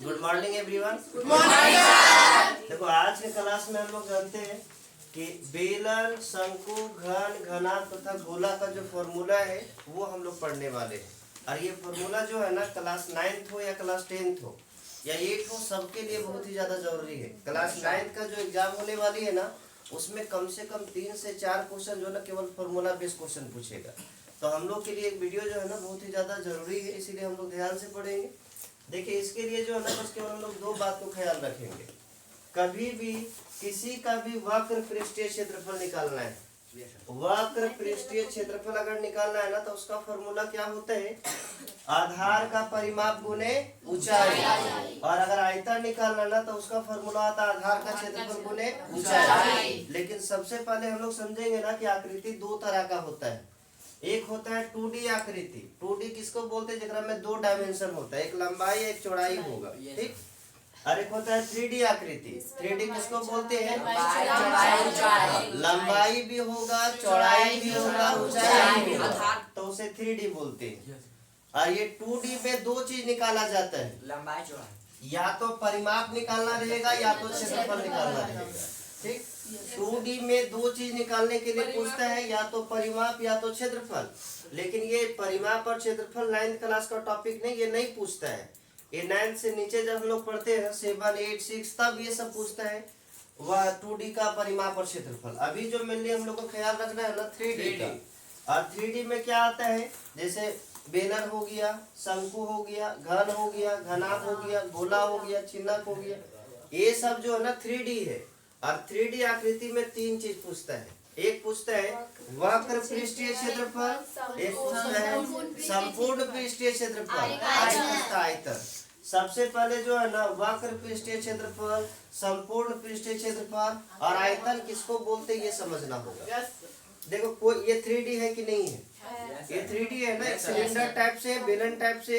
Good morning everyone. Good morning. देखो आज के क्लास में हम लोग जानते हैं कि बेलन, शंकु, घन, घनाभ तथा गोला का जो फॉर्मूला है वो हम लोग पढ़ने वाले हैं। और ये फॉर्मूला जो है ना क्लास 9th हो या क्लास 10th हो या 8th हो, सबके लिए बहुत ही ज़्यादा जरूरी है। क्लास 9th का जो एग्जाम होने वाली है ना उसमें कम से कम 3 से 4 क्वेश्चन जो है ना केवल फॉर्मूला बेस्ड क्वेश्चन पूछेगा। तो हम लोग के लिए एक वीडियो जो है ना बहुत ही ज़्यादा जरूरी है, इसीलिए हम लोग ध्यान से पढ़ेंगे। देखिए इसके लिए जो है ना बस केवल हम लोग 2 बात को ख्याल रखेंगे। कभी भी किसी का भी वक्र पृष्ठीय क्षेत्रफल निकालना है, वक्र पृष्ठीय क्षेत्रफल अगर निकालना है ना तो उसका फॉर्मूला क्या होता है, आधार का परिमाप गुने ऊंचाई। और अगर आयतन निकालना ना तो उसका फॉर्मूला आता है आधार का क्षेत्रफल गुने ऊंचाई। लेकिन सबसे पहले हम लोग समझेंगे ना कि आकृति 2 तरह का होता है। एक होता है 2D आकृति। 2D किसको बोलते हैं, जिसमें में 2 डायमेंशन होता है, एक लंबाई एक चौड़ाई होगा, ठीक। और एक होता है 3D आकृति। 3D किसको बोलते हैं, लंबाई भी होगा, चौड़ाई भी होगा, ऊंचाई भी होगा, तो उसे 3D बोलते हैं। और ये 2D में 2 चीज निकाला जाता है, लंबाई चौड़ाई, या तो परिमाप निकालना रहेगा या तो क्षेत्रफल निकालना रहेगा, ठीक। 2D में 2 चीज निकालने के लिए पूछता है, या तो परिमाप या तो क्षेत्रफल। लेकिन ये परिमाप और क्षेत्रफल 9th क्लास का टॉपिक नहीं, ये नहीं पूछता है। ये 9th से नीचे जब हम लोग पढ़ते हैं 7, 8, 6 तब ये सब पूछता है, वह 2D का परिमाप और क्षेत्रफल। अभी जो मेनली हम लोग को ख्याल रखना है ना 3D का। और 3D में क्या आता है, जैसे बेलन हो गया, शंकु हो गया, घन हो गया, घनाभ हो गया, गोला हो गया, छिन्नक हो गया, ये सब जो है ना 3D है। और 3D आकृति में 3 चीज पूछता है। एक पूछता है वक्र पृष्ठीय क्षेत्रफल, एक पूछता है संपूर्ण पृष्ठीय क्षेत्रफल, एक पूछता है आयतन। सबसे पहले जो है ना वक्र पृष्ठीय क्षेत्रफल, संपूर्ण पृष्ठीय क्षेत्रफल और आयतन किसको बोलते हैं ये समझना होगा। देखो कोई ये 3D है कि नहीं है, ये 3D है ना, एक सिलेंडर टाइप से, बेलन टाइप से,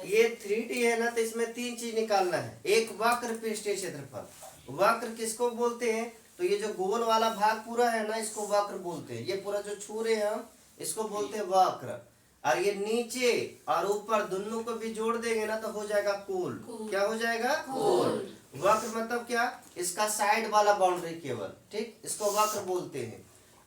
ये 3D है ना, तो इसमें 3 चीज निकालना है। एक वक्र पृष्ठीय क्षेत्रफल, वक्र किसको बोलते हैं, तो ये जो गोल वाला भाग पूरा है ना इसको वक्र बोलते हैं। ये पूरा जो छू रहे हैं हम इसको बोलते हैं वक्र। और ये नीचे और ऊपर दोनों को भी जोड़ देंगे ना तो हो जाएगा कोल। क्या हो जाएगा, कोल। वक्र मतलब क्या, इसका साइड वाला बाउंड्री केवल, ठीक, इसको वक्र बोलते हैं।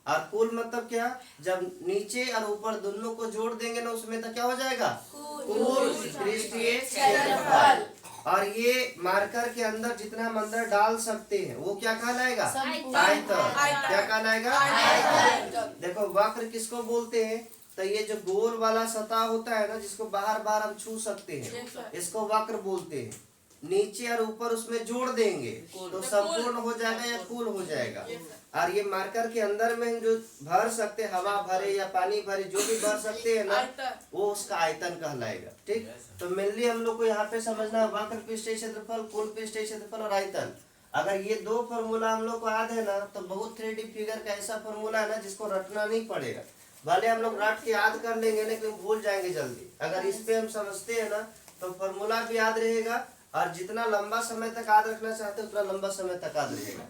और कोल मतलब क्या, जब नीचे और ऊपर दोनों को जोड़ देंगे ना उसमें तो क्या हो जाएगा, कोल पृष्ठीय क्षेत्रफल। और ये मार्कर के अंदर जितना हम अंदर डाल सकते हैं वो क्या कहलाएगा, आयतन। क्या कहलाएगा, देखो वक्र किसको बोलते हैं, तो ये जो गोल वाला सतह होता है ना जिसको बाहर बाहर हम छू सकते हैं इसको वक्र बोलते हैं। नीचे और ऊपर उसमें जोड़ देंगे तो संपूर्ण हो जाएगा या कुल हो जाएगा। और ये मार्कर के अंदर में जो भर सकते, हवा भरे या पानी भरे, जो भी भर सकते हैं ना वो उसका आयतन कहलाएगा, ठीक। तो मेनली हम लोग को यहाँ पे समझना है वक्र पृष्ठीय क्षेत्रफल, कुल पृष्ठीय क्षेत्रफल और आयतन। अगर ये 2 फॉर्मूला हम लोग को याद है ना तो बहुत 3D फिगर का ऐसा फॉर्मूला है ना जिसको रटना नहीं पड़ेगा। भले हम लोग रट के याद कर लेंगे लेकिन भूल जाएंगे जल्दी। अगर इस पे हम समझते हैं ना तो फॉर्मूला भी याद रहेगा और जितना लंबा समय तक याद रखना चाहते हैं उतना लंबा समय तक याद रहेगा।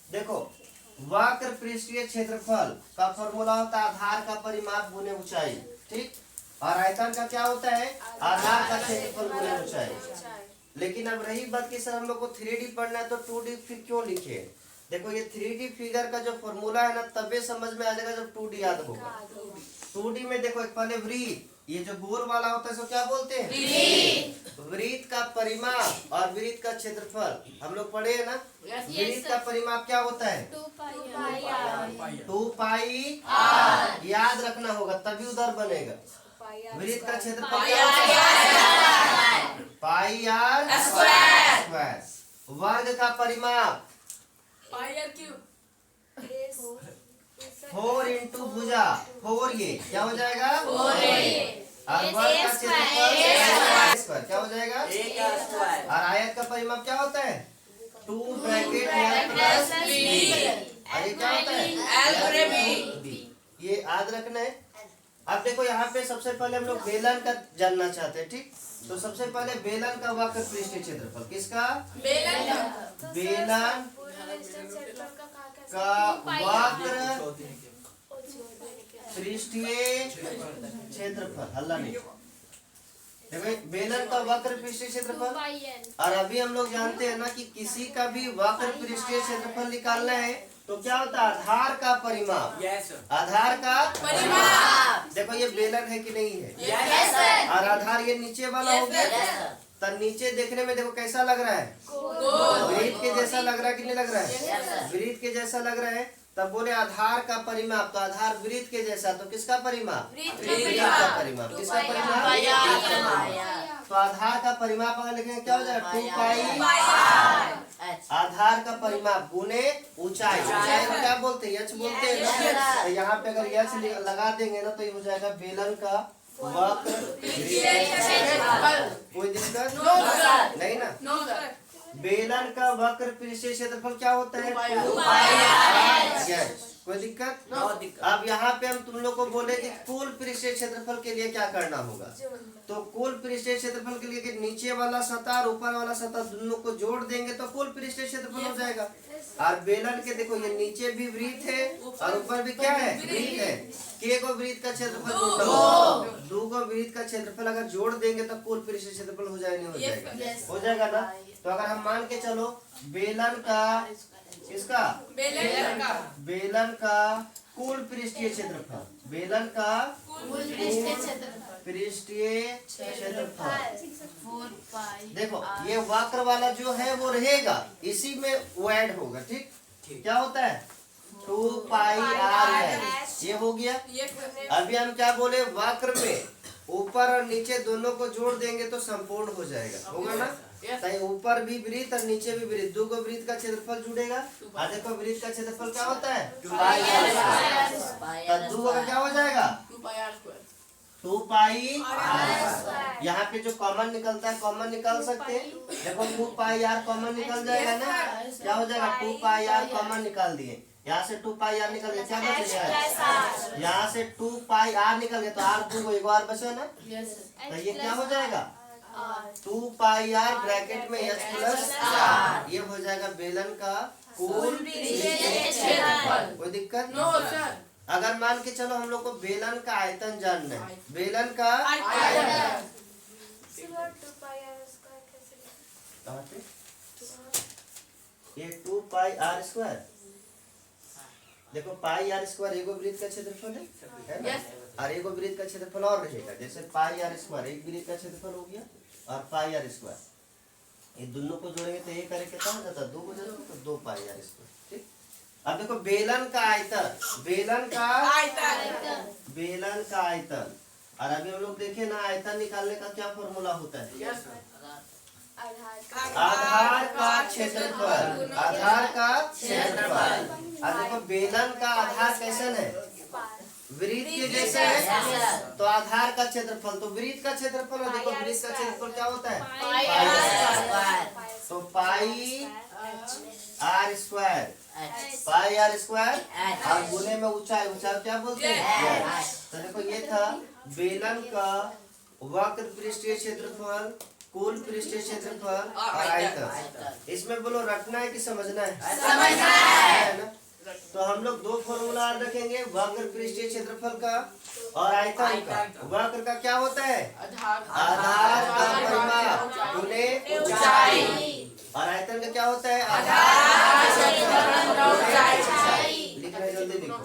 देखो वक्र पृष्ठीय क्षेत्रफल का फॉर्मूला होता है आधार का परिमाप गुने ऊंचाई, ठीक। और आयतन का क्या होता है, आधार का क्षेत्रफल गुने ऊंचाई। लेकिन अब रही बात कि सर हम लोग को 3D पढ़ना है तो 2D फिर क्यों लिखे। देखो ये 3D फिगर का जो फॉर्मूला है ना तबे समझ में आ जाएगा जब 2D याद होगा। 2D में देखो एक पहले वृत्त, ये जो गोल वाला होता है इसको क्या बोलते हैं, वृत्त का परिमाप और वृत्त का क्षेत्रफल हम लोग पढ़े हैं ना। वृत्त का परिमाप क्या होता है, 2 पाई r, याद रखना होगा तभी उधर बनेगा। वृत्त का क्षेत्रफल क्या होता है, पाई r स्क्वायर। वर्ग का परिमाप 4 इंटू भुजा 4, ये क्या हो जाएगा, और वर्ग का क्षेत्रफल क्या हो जाएगा, और आयत का परिमाप क्या होता है 2 ब्रैकेट l प्लस b। और ये क्या होता है b, ये याद रखना है। अब देखो यहाँ पे सबसे पहले हम लोग बेलन का जानना चाहते हैं, ठीक। तो सबसे पहले बेलन का वक्र पृष्ठीय क्षेत्रफल, किसका, बेलन का वक्र पृष्ठीय क्षेत्रफल, हल्ला नहीं, देखो बेलन का वक्र पृष्ठीय क्षेत्रफल। और अभी हम लोग जानते हैं ना कि किसी का भी वक्र पृष्ठीय क्षेत्रफल निकालना है तो क्या होता है, आधार का परिमाप। Yes sir. आधार का परिमाप। देखो ये बेलन है कि नहीं है, यस सर। और आधार ये नीचे वाला हो गया। तो नीचे देखने में देखो कैसा लग रहा है, वृत्त के जैसा लग रहा है कि नहीं लग रहा है, वृत्त के जैसा लग रहा है। तब बोले आधार का परिमाप, तो आधार वृत्त के जैसा, तो किसका परिमाप, वृत्त का परिमाप। किसका परिमाप, तो आधार का परिमाप अगर लिखेंगे क्या हो जाएगा, 2 पाई आधार का परिमाप गुने ऊंचाई। ऊंचाई को क्या बोलते हैं, यच बोलते हैं ना। तो यहाँ पे अगर यच लगा देंगे ना तो ये हो जाएगा बेलन का वक्र कोई दिक्कत नहीं ना। बेलन का वक्र पृष्ठीय क्षेत्रफल क्या होता है, 2 पाई। यस, कोई दिक्कत। अब यहाँ पे हम तुम लोग को बोले कि कुल पृष्ठीय क्षेत्रफल के लिए क्या करना होगा। तो कुल पृष्ठीय क्षेत्रफल के लिए कि नीचे वाला सतह और ऊपर वाला सतह दोनों को जोड़ देंगे तो कुल पृष्ठीय क्षेत्रफल हो जाएगा। और बेलन के देखो ये नीचे भी वृत्त है और ऊपर भी क्या है, वृत्त है। के को वृत्त का क्षेत्रफल जोड़ना होगा, 2 को वृत्त का क्षेत्रफल अगर जोड़ देंगे तो कुल पृष्ठीय क्षेत्रफल हो जाएगा, नहीं हो जाएगा, हो जाएगा ना। तो अगर हम मान के चलो बेलन का इसका बेलन का कुल पृष्ठीय क्षेत्रफल, बेलन का पृष्ठीय क्षेत्रफल, देखो ये वक्र वाला जो है वो रहेगा, इसी में वो ऐड होगा। ठीक, क्या होता है 2 पाई आर है, ये हो गया। अभी हम क्या बोले, वक्र में ऊपर और नीचे दोनों को जोड़ देंगे तो संपूर्ण हो जाएगा, होगा ना। तो ऊपर भी वृत्त और नीचे भी वृत्त, 2 को वृत्त का क्षेत्रफल जुड़ेगा। और देखो वृत्त का क्षेत्रफल क्या होता है, 2 पाई आर। 2 का क्या हो जाएगा, 2 पाई आर। यहाँ पे जो कॉमन निकलता है कॉमन निकाल सकते हैं। देखो 2 पाई आर कॉमन निकल जाएगा ना, क्या हो जाएगा, 2 पाई आर कॉमन निकाल दिए। यहाँ से 2 पाई आर निकल गया, क्या बचेगा, यहाँ से 2 पाई आर निकल गया तो आर 2 को एक बार बचा ना। तो ये क्या हो जाएगा, 2 पाई आर ब्रैकेट में एच प्लस आर। ये हो जाएगा बेलन का कुल क्षेत्रफल। कोई दिक्कत। अगर मान के चलो हम लोग को बेलन का आयतन जानना है, बेलन का आयतन कहाँ पे, ये 2 पाई आर स्क्वायर। देखो पाई आर स्क्वायर एगो वृत्त का क्षेत्रफल है ना, और एगो वृत्त का क्षेत्रफल और रहेगा। जैसे पाई आर स्क्वायर एक वृत्त का क्षेत्रफल हो गया और पाई आर स्क्वायर, ये दोनों को जोड़ेंगे तो ये करे कितना हो जाता है, 2 हो जाता है, तो 2 पाई आर स्क्वायर। ठीक, अब देखो बेलन का आयतन, बेलन का आयतन। और अभी हम लोग देखे ना आयतन निकालने का क्या फॉर्मूला होता है, आधार का क्षेत्रफल, आधार का क्षेत्रफल। और देखो बेलन का आधार कैसन है, वृत्त के जैसे है, तो आधार का क्षेत्रफल तो वृत्त का क्षेत्रफल है। देखो वृत्त का क्षेत्रफल क्या होता है, तो pi R square, pi R square. और गुने में ऊंचाई, ऊंचाई क्या बोलते हैं। तो देखो ये था बेलन का वक्र पृष्ठीय क्षेत्रफल, कुल पृष्ठीय क्षेत्रफल और आयतन। इसमें बोलो रखना है कि समझना है, समझना है ना। तो हम लोग 2 फॉर्मूला रखेंगे, वक्र पृष्ठीय क्षेत्रफल का और आयतन का। वक्र का क्या होता है, आधार का परिमाप गुने ऊंचाई। और आयतन का क्या होता है, लिख रहे जल्दी लिखो।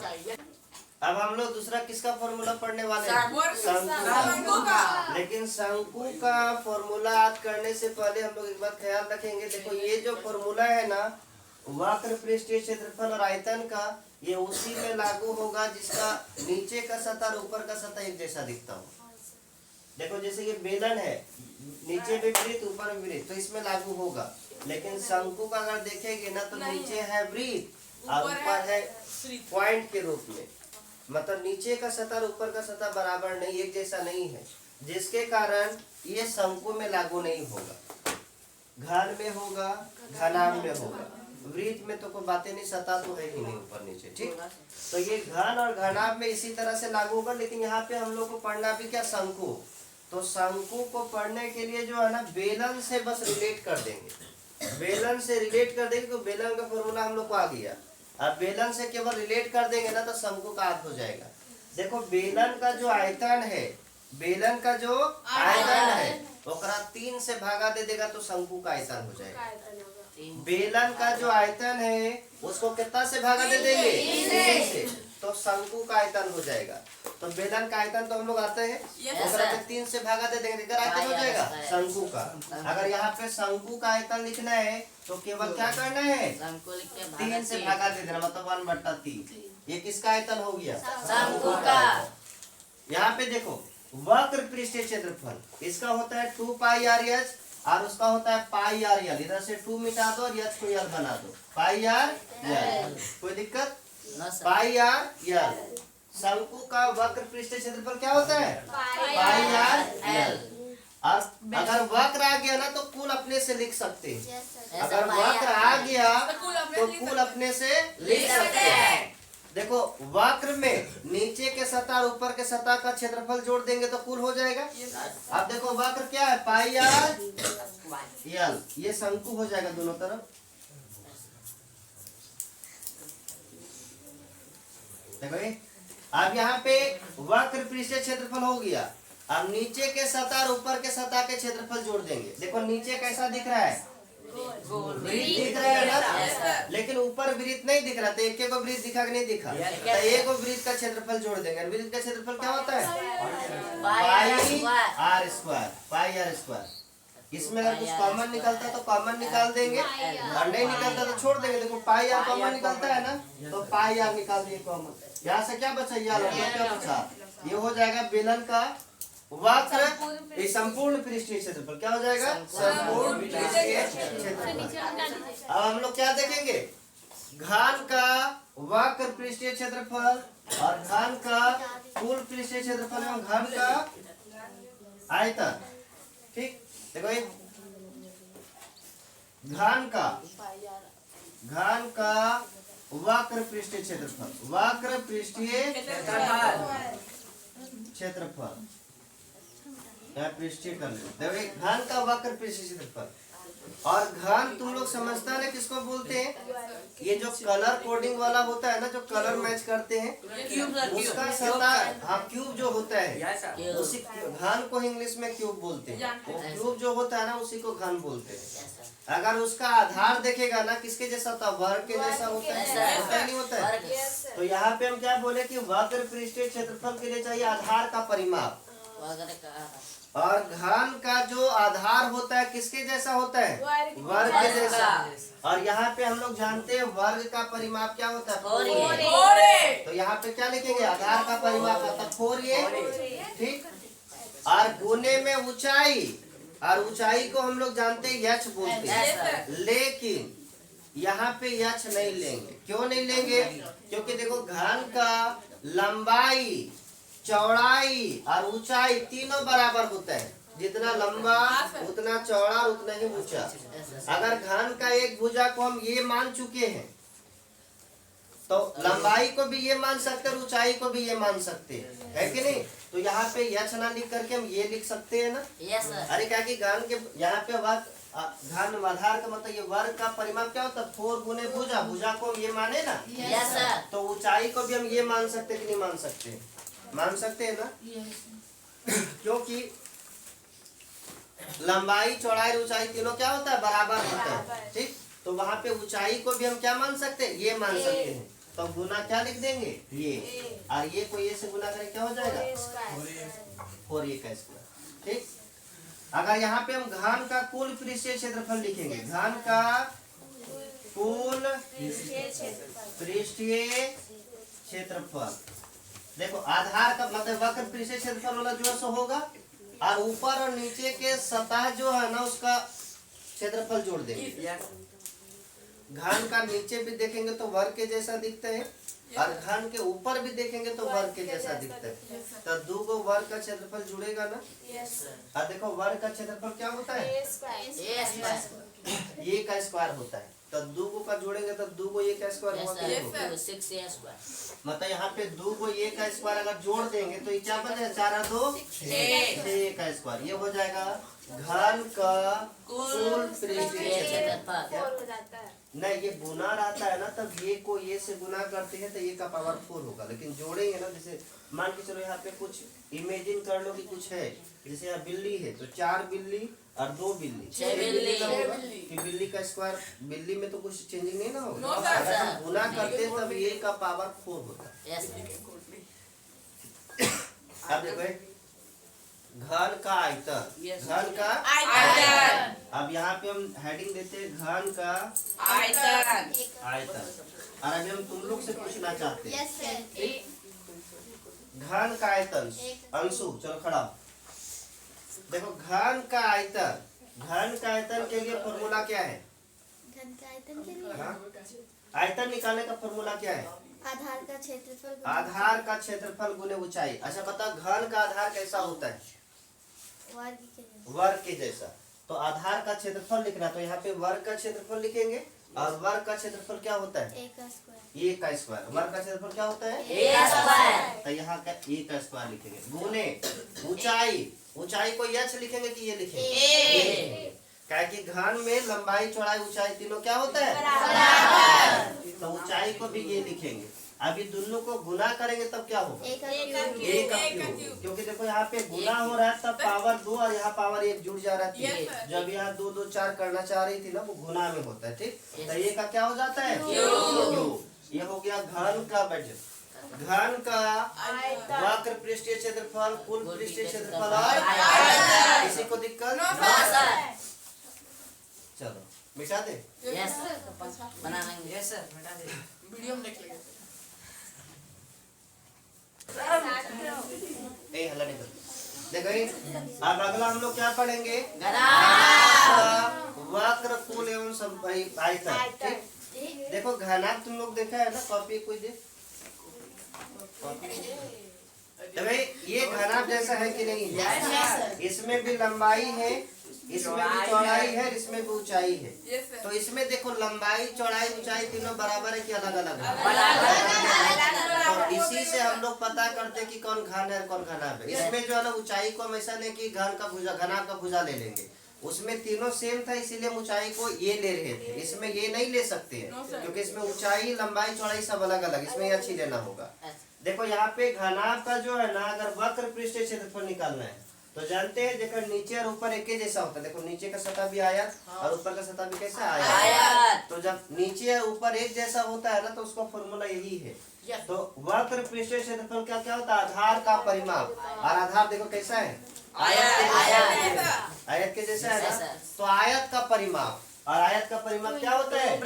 अब हम लोग दूसरा किसका फॉर्मूला पढ़ने वाले हैं, शंकु का। लेकिन शंकु का फॉर्मूला याद करने से पहले हम लोग एक बात ख्याल रखेंगे। देखो ये जो फॉर्मूला है ना वक्र पृष्ठीय क्षेत्रफल और आयतन का, ये उसी में लागू होगा जिसका नीचे का सतह और ऊपर का सतह एक जैसा दिखता हो। देखो जैसे ये बेलन है, नीचे भी वृत्त ऊपर भी वृत्त, तो इसमें लागू होगा। लेकिन शंकु का अगर देखेंगे ना तो नीचे है वृत्त और ऊपर है पॉइंट के रूप में, मतलब नीचे का सतह और ऊपर का सतह बराबर नहीं, एक जैसा नहीं है, जिसके कारण ये शंकु में लागू नहीं होगा। घन में होगा, घनाभ में होगा, वृत्त में तो कोई बातें नहीं, सतह तो है ही नहीं ऊपर नीचे। ठीक, तो ये घन और घनाभ में इसी तरह से लागू होगा। लेकिन यहाँ पे हम लोग को पढ़ना भी क्या, शंकु। तो शंकु को पढ़ने के लिए जो है ना बेलन से बस रिलेट कर देंगे, बेलन से रिलेट कर देंगे तो बेलन का फॉर्मूला हम लोग को आ गया। अब बेलन से केवल रिलेट कर देंगे ना तो शंकु का अर्थ हो जाएगा। देखो बेलन का जो आयतन है बेलन का जो आयतन है ओकरा 3 से भागा दे देगा तो शंकु का आयतन हो जाएगा। बेलन का जो आयतन है उसको कितना से भागा दे देंगे? 3 से, तो शंकु का आयतन हो जाएगा। तो बेलन का आयतन तो हम लोग आते हैं, ओकरा में 3 से भागा दे देंगे, इधर आयतन हो जाएगा शंकु का। अगर यहाँ पे शंकु का आयतन लिखना है तो केवल क्या करना है? 3 से भागा दे देना, मतलब 1/3। ये किसका आयतन हो गया? शंकु का। यहाँ पे देखो वक्र पृष्ठीय क्षेत्रफल इसका होता है 2 पाई आर एच और उसका होता है पाई आर एल। इधर से 2 मिटा दो और एच को एल बना दो, पाई आर एल। कोई दिक्कत? पाई आर एल। शंकु का वक्र पृष्ठीय क्षेत्रफल क्या होता है? Pi R L. और अगर वक्र आ गया ना तो कुल अपने से लिख सकते हैं। अगर वक्र आ गया तो कुल अपने से लिख सकते हैं। देखो वक्र में नीचे के सतह और ऊपर के सतह का क्षेत्रफल जोड़ देंगे तो कुल हो जाएगा। अब देखो वक्र क्या है? Pi R L. ये शंकु हो जाएगा दोनों तरफ। देखो ये अब यहाँ पे वक्र पृष्ठीय क्षेत्रफल हो गया। अब नीचे के सतह और ऊपर के सतह के क्षेत्रफल जोड़ देंगे। देखो नीचे कैसा दिख रहा है? वृत्त दिख रहा है ना, लेकिन ऊपर वृत्त नहीं दिख रहा। तो एक को वृत्त दिखा कि नहीं दिखा? तो एक को वृत्त का क्षेत्रफल जोड़ देंगे। वृत्त का क्षेत्रफल क्या होता है? Pi R square. Pi R square. इसमें अगर कुछ कॉमन निकलता है तो कॉमन निकाल देंगे और नहीं निकलता तो छोड़ देंगे। देखो पाई आर कॉमन निकलता है ना, तो पाई आर निकाल दिए कॉमन। यहाँ से क्या बचा? क्या बचा? ये हो जाएगा बेलन का वक्र ये संपूर्ण पृष्ठीय क्षेत्रफल। क्या हो जाएगा? संपूर्ण पृष्ठीय क्षेत्रफल। अब हम लोग क्या देखेंगे? घन का वक्र पृष्ठीय क्षेत्रफल और घन का कुल पृष्ठीय क्षेत्रफल एवं घन का आयतन। ठीक, देखो ये घन का वक्र पृष्ठीय क्षेत्रफल। वक्र पृष्ठीय क्षेत्रफल पृष्ठीय कर ले। घन का वक्र पृष्ठीय क्षेत्रफल। और घन तुम लोग समझता है किसको बोलते हैं? ये जो कलर कोडिंग वाला होता है ना, जो कलर मैच करते हैं उसका सतह। हाँ, क्यूब जो होता है उसी घन को इंग्लिश में क्यूब बोलते हैं। वो क्यूब जो होता है ना उसी को घन बोलते हैं। अगर उसका आधार देखेगा ना किसके जैसा होता है? वर्ग के जैसा होता है। होता है नहीं होता है? तो यहाँ पे हम क्या बोले कि वक्र पृष्ठीय क्षेत्रफल के लिए चाहिए आधार का परिमाप। और घन का जो आधार होता है किसके जैसा होता है? वर्ग के जैसा। और यहाँ पे हम लोग जानते हैं वर्ग का परिमाप क्या होता है? तो यहाँ पे क्या लिखेंगे? आधार का परिमाप होता है 4a। ठीक, और गुने में ऊंचाई, और ऊंचाई को हम लोग जानते हैं यच बोलते हैं। लेकिन यहाँ पे यच नहीं लेंगे। क्यों नहीं लेंगे? क्योंकि देखो घन का लंबाई, चौड़ाई और ऊंचाई तीनों बराबर होता है। जितना लंबा उतना चौड़ा और उतना ही ऊंचा। अगर घन का एक भुजा को हम ये मान चुके हैं तो लंबाई को भी ये मान सकते हैं, ऊंचाई को भी ये मान सकते हैं, है कि नहीं? तो यहाँ पे यच ना लिख करके हम ये लिख सकते हैं ना। अरे क्या कि घन के यहाँ पे घन आधार का मतलब ये वर्ग का परिमाप क्या होता है? 4 गुने भुजा। भुजा को हम ये माने ना, तो ऊंचाई को भी हम ये मान सकते कि नहीं मान सकते? मान सकते हैं ना, क्योंकि लंबाई, चौड़ाई, ऊंचाई तीनों क्या होता है? बराबर होता है। ठीक, तो वहाँ पे ऊंचाई को भी हम क्या मान सकते हैं? ये मान सकते हैं। तो गुना क्या लिख देंगे? ये। और ये को ये से गुना करें क्या हो जाएगा? 4a का स्क्वायर। ठीक, अगर यहाँ पे हम घन का कुल पृष्ठीय क्षेत्रफल लिखेंगे, घन का कुल पृष्ठीय क्षेत्रफल। देखो आधार का मतलब वक्र पृष्ठीय क्षेत्रफल वाला जो सो होगा, और ऊपर और नीचे के सतह जो है ना उसका क्षेत्रफल जोड़ देंगे। घन का नीचे भी देखेंगे तो वर्ग के जैसा दिखता है, और घन के ऊपर भी देखेंगे तो वर्ग के जैसा दिखता है। तो दो गो वर्ग का क्षेत्रफल जुड़ेगा ना। और देखो वर्ग का क्षेत्रफल क्या होता है? ए का स्क्वायर होता है। तो दो गो का जोड़ेंगे तो दो गो ए का स्क्वायर होगा। 6a²। मतलब यहाँ पे दो गो ए का स्क्वायर अगर जोड़ देंगे तो ये क्या बन जाएगा? 4 और 2 6 का स्क्वायर। ये हो जाएगा घन का कुल पृष्ठीय क्षेत्रफल। नहीं, ये गुना रहता है ना, तब ये को ये से गुना करते हैं तो ये का पावर 4 होगा। लेकिन जोड़ेंगे ना, जैसे मान के चलो यहाँ पे कुछ इमेजिन कर लो कि कुछ है, जैसे यहाँ बिल्ली है तो 4 बिल्ली और 2 बिल्ली, 6 बिल्ली का होगा कि बिल्ली का स्क्वायर, बिल्ली में तो कुछ चेंजिंग नहीं ना होगा। अगर हम गुना करते हैं तब ये का पावर 4 होता है। अब देखो घन का आयतन, घन का आयतन। अब यहाँ पे हम हेडिंग देते हैं घन का आयतन। आयतन। और अभी हम तुम लोग से पूछना चाहते हैं यस सर। घन का आयतन। अंशु चलो खड़ा हो। देखो घन का आयतन, घन का आयतन के लिए फॉर्मूला क्या है? घन का आयतन के लिए हाँ? आयतन निकालने का फॉर्मूला क्या है? आधार का क्षेत्रफल आधार का क्षेत्रफल गुने ऊंचाई। अच्छा बता, घन का आधार कैसा होता है? वर्ग के जैसा। वर्ग के जैसा। तो आधार का क्षेत्रफल लिखना, तो यहाँ पे वर्ग का क्षेत्रफल लिखेंगे। और वर्ग का क्षेत्रफल क्या होता है? एक का स्क्वायर। ए का स्क्वायर। वर्ग का क्षेत्रफल क्या होता है? तो यहाँ का ए का स्क्वायर लिखेंगे। गुने ऊंचाई, ऊंचाई को यच लिखेंगे कि ये लिखेंगे? क्या कि घन में लंबाई चौड़ाई ऊंचाई तीनों क्या होता है? तो ऊंचाई को भी ये लिखेंगे। अभी दोनों को गुना करेंगे तब क्या होगा? एक का क्यूब। एक का क्यूब। क्योंकि देखो यहाँ पे गुना हो रहा है तब पावर 2 और यहाँ पावर 1 जुड़ जा रहा है। जब यहाँ 2 2 4 करना चाह रही थी ना, वो गुना में होता है। ठीक, तो ये का क्या हो जाता है? क्यूब। ये हो गया घन का बजट। घन का वक्र पृष्ठीय क्षेत्रफल, कुल पृष्ठीय क्षेत्रफल और किसी को दिक्कत? चलो मिटा दे। बना लेंगे। यस सर, मिटा दे। वीडियो में देख लेंगे। ए हल्ला नहीं कर। देखो ये, अब अगला हम लोग क्या पढ़ेंगे? वक्र, कुल एवं समबाहु आयतन। ठीक, देखो घनाभ तुम लोग देखा है ना, कॉपी कोई दे। तो भाई ये घनाभ जैसा है कि नहीं? इसमें भी लंबाई है, इसमें भी चौड़ाई है, इसमें भी ऊंचाई है। तो इसमें देखो लंबाई चौड़ाई ऊंचाई तीनों बराबर है कि अलग अलग है? तो इसी से हम लोग पता करते हैं कि कौन घन है और कौन घनाभ है। इसमें जो है ना ऊंचाई को हम ऐसा नहीं कि घन का भुजा घनाभ का भुजा ले लेंगे, उसमें तीनों सेम था इसीलिए हम ऊंचाई को ये ले रहे थे। इसमें ये नहीं ले सकते हैं क्योंकि इसमें ऊंचाई लंबाई चौड़ाई सब अलग अलग, इसमें ये अच्छी लेना होगा। देखो यहाँ पे घनाभ का जो है ना, अगर वक्र पृष्ठीय क्षेत्रफल निकालना है तो जानते हैं जेकर नीचे और ऊपर एक ही जैसा होता है। देखो नीचे का सतह भी आयत और ऊपर का सतह भी कैसा आयत। तो जब नीचे और ऊपर एक जैसा होता है ना, तो उसका फॉर्मूला यही है। तो वक्र पृष्ठीय क्षेत्रफल क्या क्या होता है? आधार का परिमाप। और आधार देखो कैसा है? आयत के जैसा है ना। तो आयत का परिमाप, और आयत का परिमाप क्या होता है?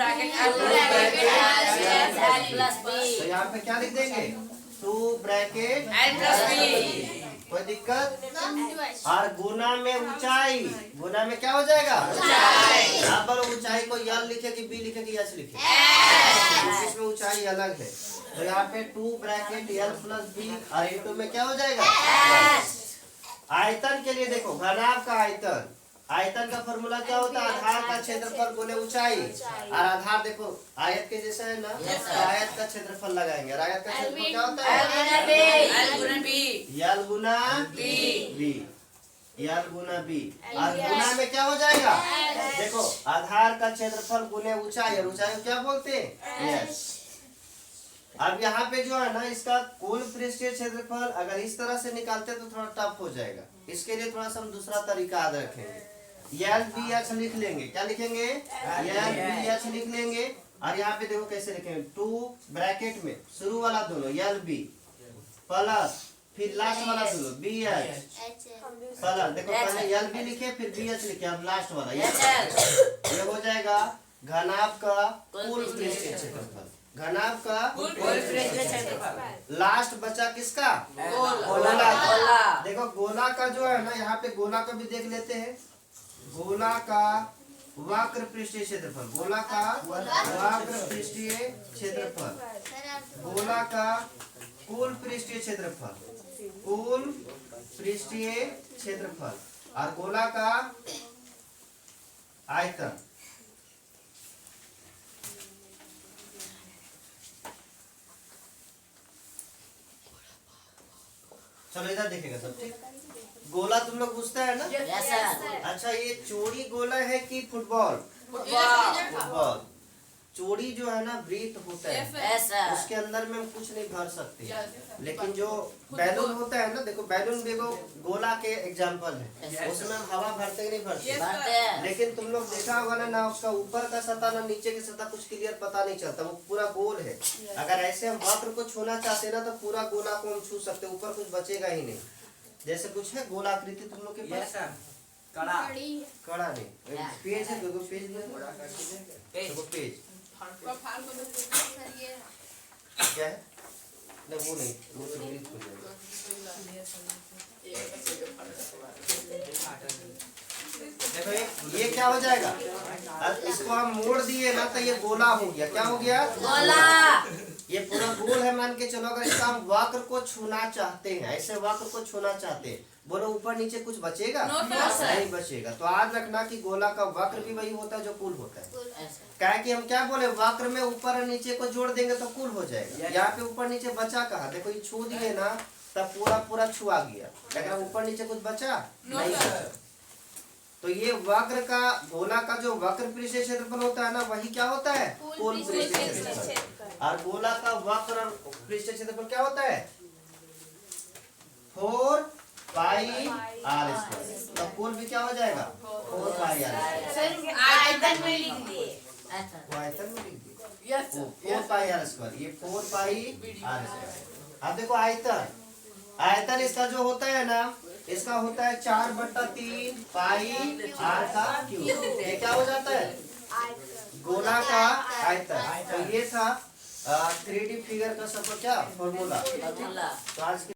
तो यहाँ पे क्या लिख देंगे? 2 ब्रैकेट कोई दिक्कत? और गुना में ऊंचाई, गुना में क्या हो जाएगा? यहाँ पर ऊंचाई को यल लिखे कि बी लिखे कि एच लिखे? इसमें ऊंचाई अलग है। तो यहाँ पे 2 ब्रैकेट यल प्लस बी और इनटू में क्या हो जाएगा? आयतन के लिए देखो घनाभ का आयतन, आयतन का फॉर्मूला क्या होता है? आधार का क्षेत्रफल गुने ऊंचाई। और आधार देखो आयत के जैसा है ना, तो आयत का क्षेत्रफल लगाएंगे। और आयत का क्षेत्रफल क्या होता है? यल गुना बी, यल गुना बी। और गुना में क्या हो जाएगा? देखो आधार का क्षेत्रफल गुने ऊंचाई, और ऊंचाई को क्या बोलते हैं? यस। अब यहाँ पे जो है ना, इसका कुल पृष्ठीय क्षेत्रफल अगर इस तरह से निकालते तो थोड़ा टफ हो जाएगा। इसके लिए थोड़ा सा हम दूसरा तरीका याद रखेंगे। यल बी एच लिख लेंगे। क्या लिखेंगे? यल बी एच लिख लेंगे। और यहाँ पे देखो कैसे लिखेंगे? 2 ब्रैकेट में शुरू वाला दोनों यल बी प्लस फिर लास्ट वाला दोनों बी एच प्लस। देखो पहले यल बी लिखे फिर बी एच लिखे, अब लास्ट वाला ये हो जाएगा घनाभ का कुल पृष्ठीय क्षेत्रफल। घनाभ का लास्ट बचा किसका? गोला का। देखो गोला का जो है ना, यहाँ पे गोला का भी देख लेते हैं। गोला का वक्र पृष्ठीय क्षेत्रफल, गोला का वक्र पृष्ठीय क्षेत्रफल, गोला का कुल पृष्ठीय क्षेत्रफल, कुल पृष्ठीय क्षेत्रफल, और गोला का आयतन। चलो इधर देखेगा सब। ठीक, गोला तुम लोग पूछता है ना? अच्छा ये चोरी गोला है कि फुटबॉल? फुटबॉल। चोड़ी जो है ना वृत्त होता है, ऐसा उसके अंदर में हम कुछ नहीं भर सकते। Yes. लेकिन जो बैलून होता है ना, देखो बैलून भी एगो गोला के एग्जाम्पल है, Yes. उसमें हम हवा भरते ही नहीं भरते। Yes. बात है। लेकिन तुम लोग देखा होगा ना, ना उसका ऊपर का सतह ना नीचे की सतह कुछ क्लियर पता नहीं चलता, वो पूरा गोल है। अगर ऐसे हम वक्र को छूना चाहते ना तो पूरा गोला को हम छू सकते, ऊपर कुछ बचेगा ही नहीं। जैसे कुछ है गोलाकृति तुम लोग के यस पास, सर कड़ा कड़ा नहीं, पेज है, देखो पेज में देखो पेज क्या है, नहीं वो नहीं, वो तो वृत्त हो जाएगा। देखो ये क्या हो जाएगा, अब इसको हम मोड़ दिए ना तो ये गोला हो गया। क्या हो गया, गोला। ये पूरा गोल है मान के चलो। अगर इसका हम वक्र को छूना चाहते हैं, ऐसे वक्र को छूना चाहते हैं, बोलो ऊपर नीचे कुछ बचेगा? नहीं बचेगा। तो आज रखना कि गोला का वक्र भी वही होता है जो कुल होता है। क्या कि हम क्या बोले, वक्र में ऊपर और नीचे को जोड़ देंगे तो कुल हो जाएगा। यहाँ पे ऊपर नीचे बचा कहा, देखो ये छू दिए ना तब पूरा पूरा छुआ गया, लेकिन ऊपर नीचे कुछ बचा नहीं बचा। तो ये वक्र का, गोला का जो वक्र पृष्ठीय क्षेत्रफल होता है ना, वही क्या होता है, कुल पृष्ठीय क्षेत्रफल। और गोला का वक्र और पृष्ठीय क्षेत्रफल क्या होता है, 4 पाई आर स्क्वायर। तो कुल भी क्या हो जाएगा, 4 पाई आर स्क्वायर। आयतन में लिख दिए। वो आयतन में लिख दिया, 4 पाई आर स्क्वायर, ये 4 पाई आर स्क्वायर। अब देखो आयतन, आयतन इसका जो होता है ना, इसका होता है 4/3 पाई आर का क्यूब। ये क्या हो जाता है, गोला का आयतन। तो ये था 3D फिगर का सब क्या फॉर्मूला। गोला। तो आज